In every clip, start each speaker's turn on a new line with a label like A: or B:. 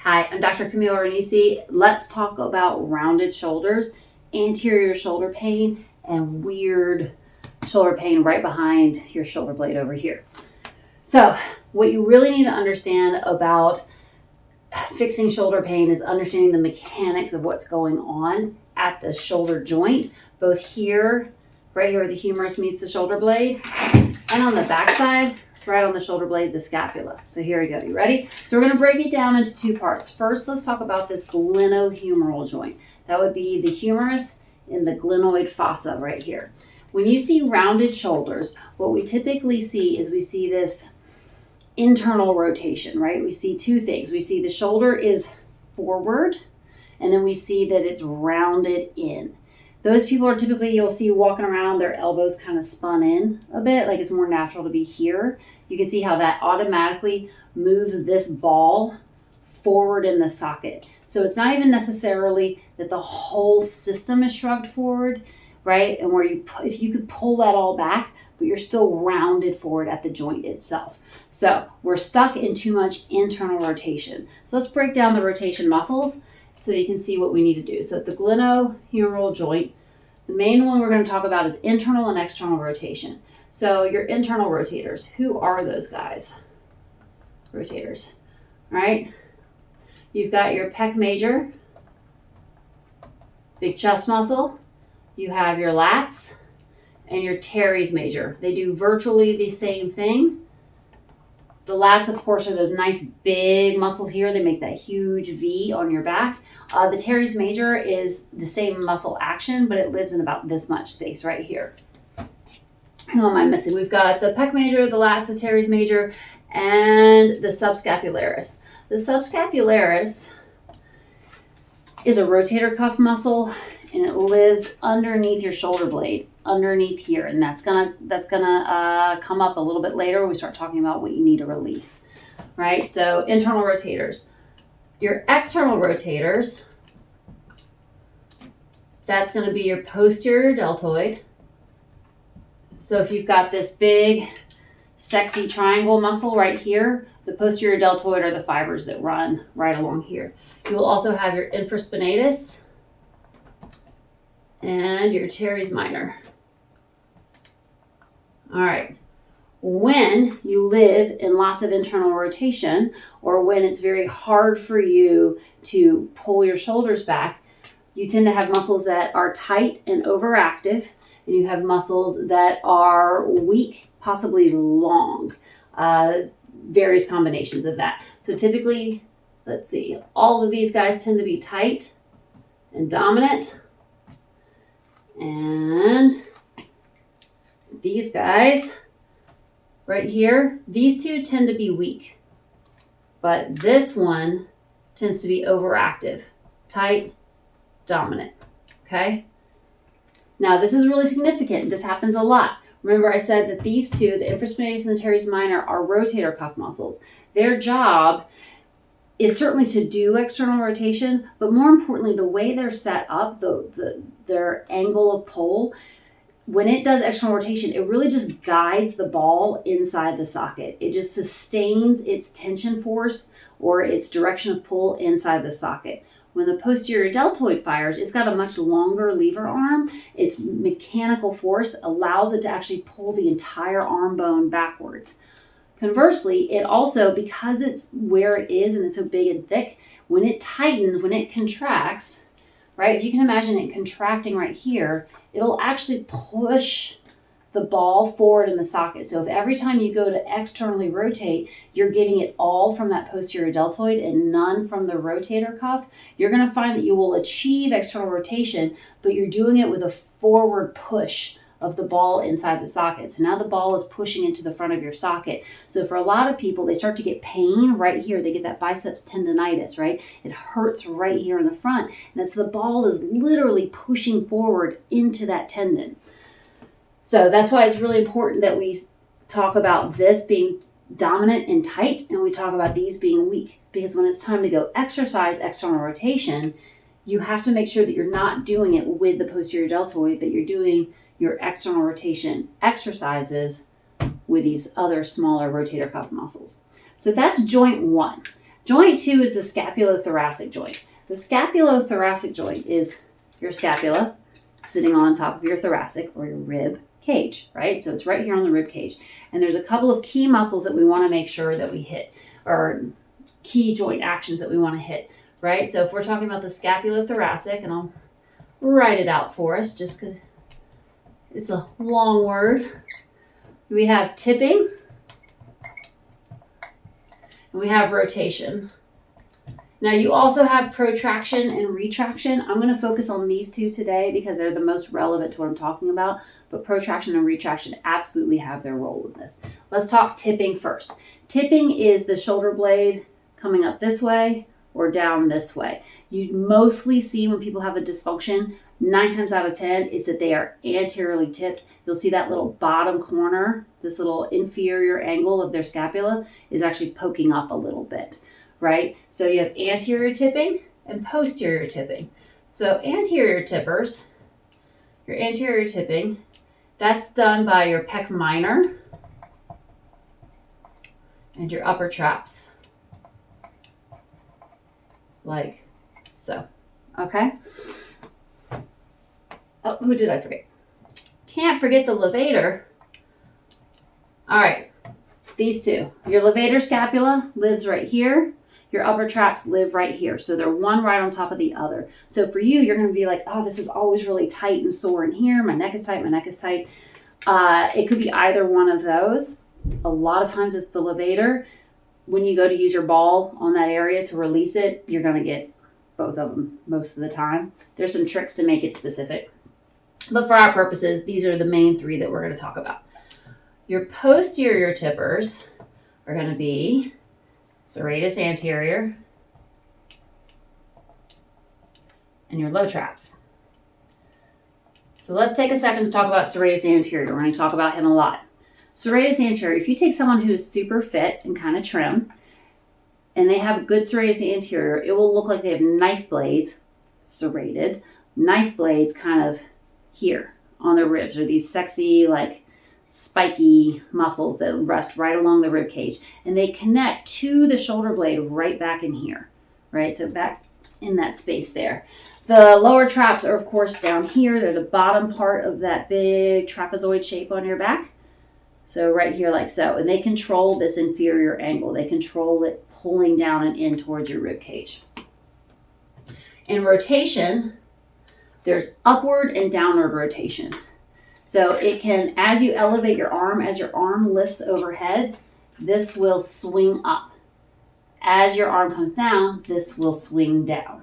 A: Hi, I'm Dr. Camille Renisi. Let's talk about rounded shoulders, anterior shoulder pain, and weird shoulder pain right behind your shoulder blade over here. So what you really need to understand about fixing shoulder pain is understanding the mechanics of what's going on at the shoulder joint, both here, right here where the humerus meets the shoulder blade, and on the back side, right on the shoulder blade, the scapula. So here we go. You ready? So we're going to break it down into two parts. First, let's talk about this glenohumeral joint. That would be the humerus in the glenoid fossa right here. When you see rounded shoulders, what we typically see is we see this internal rotation, right? We see two things. We see the shoulder is forward, and then we see that it's rounded in. Those people are typically, you'll see walking around, their elbows kind of spun in a bit, like it's more natural to be here. You can see how that automatically moves this ball forward in the socket. So it's not even necessarily that the whole system is shrugged forward, right? And where if you could pull that all back, but you're still rounded forward at the joint itself. So we're stuck in too much internal rotation. So let's break down the rotation muscles so you can see what we need to do. So at the glenohumeral joint, the main one we're going to talk about is internal and external rotation. So your internal rotators, who are those guys? Rotators, all right? You've got your pec major, big chest muscle. You have your lats and your teres major. They do virtually the same thing. The lats, of course, are those nice big muscles here. They make that huge V on your back. The teres major is the same muscle action, but it lives in about this much space right here. Who am I missing? We've got the pec major, the lats, the teres major, and the subscapularis. The subscapularis is a rotator cuff muscle, and it lives underneath your shoulder blade, underneath here, and that's gonna come up a little bit later when we start talking about what you need to release, right? So internal rotators. Your external rotators, that's going to be your posterior deltoid. So if you've got this big, sexy triangle muscle right here, the posterior deltoid are the fibers that run right along here. You will also have your infraspinatus and your teres minor. All right. When you live in lots of internal rotation, or when it's very hard for you to pull your shoulders back, you tend to have muscles that are tight and overactive, and you have muscles that are weak, possibly long. Various combinations of that. So typically, let's see, all of these guys tend to be tight and dominant. And these guys right here, these two tend to be weak, but this one tends to be overactive, tight, dominant, okay? Now this is really significant. This happens a lot. Remember I said that these two, the infraspinatus and the teres minor, are rotator cuff muscles. Their job is certainly to do external rotation, but more importantly, the way they're set up, their angle of pull, when it does external rotation, it really just guides the ball inside the socket. It just sustains its tension force or its direction of pull inside the socket. When the posterior deltoid fires, it's got a much longer lever arm. Its mechanical force allows it to actually pull the entire arm bone backwards. Conversely, it also, because it's where it is and it's so big and thick, when it tightens, when it contracts, right? If you can imagine it contracting right here, it'll actually push the ball forward in the socket. So if every time you go to externally rotate, you're getting it all from that posterior deltoid and none from the rotator cuff, you're going to find that you will achieve external rotation, but you're doing it with a forward push of the ball inside the socket. So now the ball is pushing into the front of your socket. So for a lot of people, they start to get pain right here. They get that biceps tendonitis, right? It hurts right here in the front. And that's the ball is literally pushing forward into that tendon. So that's why it's really important that we talk about this being dominant and tight, and we talk about these being weak. Because when it's time to go exercise external rotation, you have to make sure that you're not doing it with the posterior deltoid, that you're doing your external rotation exercises with these other smaller rotator cuff muscles. So that's joint one. Joint 2 is the scapulothoracic joint. The scapulothoracic joint is your scapula sitting on top of your thoracic or your rib cage, right? So it's right here on the rib cage. And there's a couple of key muscles that we want to make sure that we hit, or key joint actions that we want to hit, right? So if we're talking about the scapulothoracic, and I'll write it out for us just because it's a long word. We have tipping, and we have rotation. Now you also have protraction and retraction. I'm going to focus on these two today because they're the most relevant to what I'm talking about, but protraction and retraction absolutely have their role in this. Let's talk tipping first. Tipping is the shoulder blade coming up this way or down this way. You mostly see when people have a dysfunction, 9 times out of 10 is that they are anteriorly tipped. You'll see that little bottom corner, this little inferior angle of their scapula is actually poking up a little bit. Right? So you have anterior tipping and posterior tipping. So anterior tippers, your anterior tipping, that's done by your pec minor and your upper traps, like so. Okay? Oh, who did I forget? Can't forget the levator. All right, these two. Your levator scapula lives right here. Your upper traps live right here. So they're one right on top of the other. So for you, you're going to be like, oh, this is always really tight and sore in here. My neck is tight. My neck is tight. It could be either one of those. A lot of times it's the levator. When you go to use your ball on that area to release it, you're going to get both of them most of the time. There's some tricks to make it specific. But for our purposes, these are the main three that we're going to talk about. Your posterior tippers are going to be serratus anterior and your low traps. So let's take a second to talk about serratus anterior. We're going to talk about him a lot. Serratus anterior, if you take someone who is super fit and kind of trim and they have a good serratus anterior, it will look like they have knife blades, serrated, knife blades kind of here on their ribs, or these sexy, like spiky muscles that rest right along the rib cage, and they connect to the shoulder blade right back in here, right? So back in that space there. The lower traps are of course down here. They're the bottom part of that big trapezoid shape on your back. So right here like so, and they control this inferior angle. They control it pulling down and in towards your rib cage. In rotation, there's upward and downward rotation. So it can, as you elevate your arm, as your arm lifts overhead, this will swing up. As your arm comes down, this will swing down.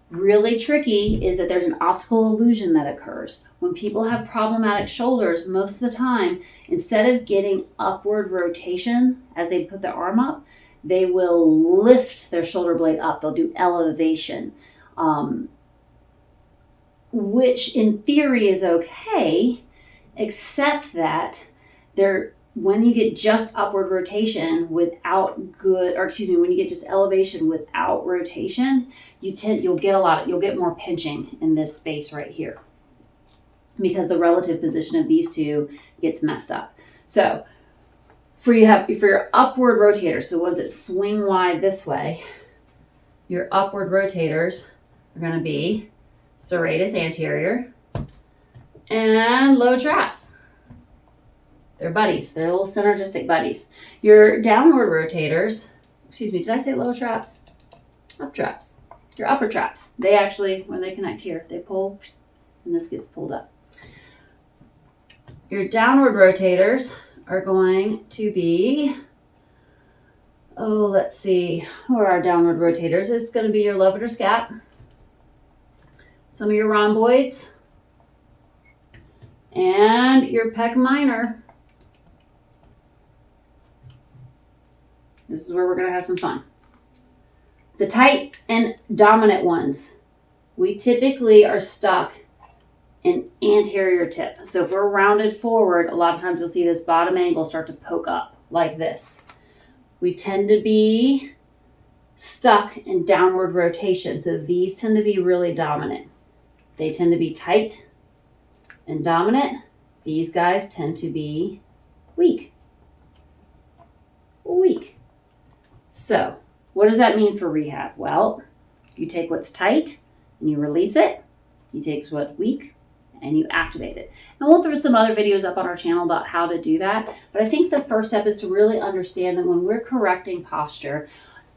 A: Really tricky is that there's an optical illusion that occurs. When people have problematic shoulders, most of the time, instead of getting upward rotation as they put their arm up, they will lift their shoulder blade up. They'll do elevation. Which in theory is okay, except that when you get just upward rotation without when you get just elevation without rotation, you'll get more pinching in this space right here because the relative position of these two gets messed up. So for your upward rotators, so ones that swing wide this way, your upward rotators are going to be serratus anterior and low traps. They're buddies. They're little synergistic buddies. Your downward rotators, did I say low traps? Up traps. Your upper traps. They actually, when they connect here, they pull and this gets pulled up. Your downward rotators are going to be, let's see, who are our downward rotators? It's going to be your levator scap, some of your rhomboids, and your pec minor. This is where we're going to have some fun. The tight and dominant ones, we typically are stuck in anterior tip. So if we're rounded forward, a lot of times you'll see this bottom angle start to poke up like this. We tend to be stuck in downward rotation. So these tend to be really dominant. They tend to be tight and dominant. These guys tend to be weak. So What does that mean for rehab? Well, you take what's tight and you release it. You take what's weak and you activate it. And we'll throw some other videos up on our channel about how to do that. But I think the first step is to really understand that when we're correcting posture,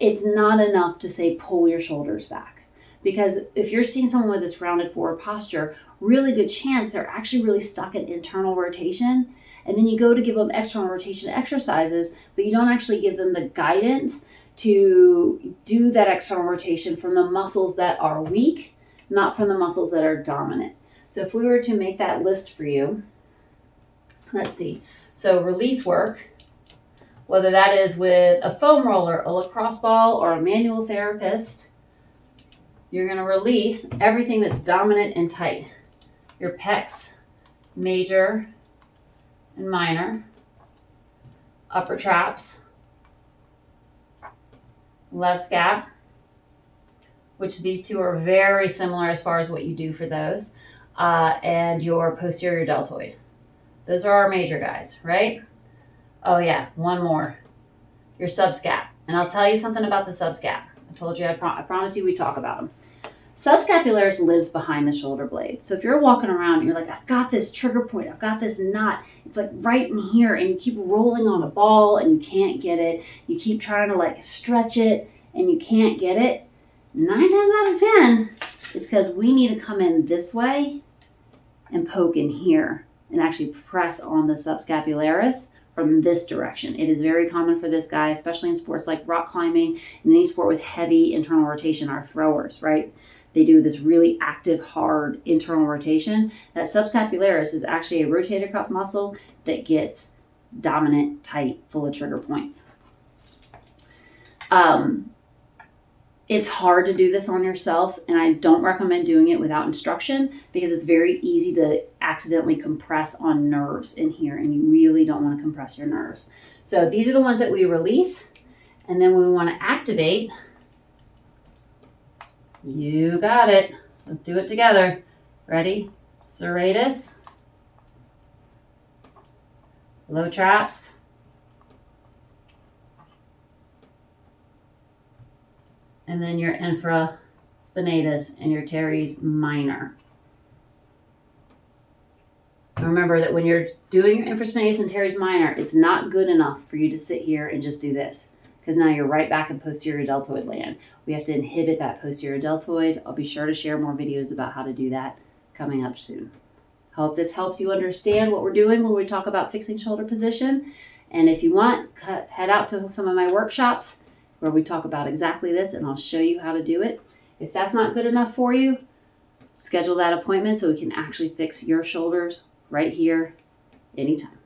A: it's not enough to say pull your shoulders back. Because if you're seeing someone with this rounded forward posture, really good chance they're actually really stuck in internal rotation. And then you go to give them external rotation exercises, but you don't actually give them the guidance to do that external rotation from the muscles that are weak, not from the muscles that are dominant. So if we were to make that list for you, let's see. So release work, whether that is with a foam roller, a lacrosse ball, or a manual therapist, you're going to release everything that's dominant and tight. Your pecs, major and minor, upper traps, left scap, which these two are very similar as far as what you do for those, and your posterior deltoid. Those are our major guys, right? Oh yeah, one more. Your subscap. And I'll tell you something about the subscap. I told you, I promised you we'd talk about them. Subscapularis lives behind the shoulder blade. So if you're walking around and you're like, I've got this trigger point, I've got this knot, it's like right in here, and you keep rolling on a ball and you can't get it. You keep trying to like stretch it and you can't get it. 9 times out of 10, it's because we need to come in this way and poke in here and actually press on the subscapularis from this direction. It is very common for this guy, especially in sports like rock climbing and any sport with heavy internal rotation, our throwers, right? They do this really active, hard internal rotation. That subscapularis is actually a rotator cuff muscle that gets dominant, tight, full of trigger points. It's hard to do this on yourself, and I don't recommend doing it without instruction because it's very easy to accidentally compress on nerves in here, and you really don't want to compress your nerves. So these are the ones that we release, and then we want to activate. You got it. Let's do it together. Ready? Serratus, low traps, and then your infraspinatus and your teres minor. Remember that when you're doing your infraspinatus and teres minor, it's not good enough for you to sit here and just do this, because now you're right back in posterior deltoid land. We have to inhibit that posterior deltoid. I'll be sure to share more videos about how to do that coming up soon. Hope this helps you understand what we're doing when we talk about fixing shoulder position. And if you want, head out to some of my workshops where we talk about exactly this, and I'll show you how to do it. If that's not good enough for you, schedule that appointment so we can actually fix your shoulders right here anytime.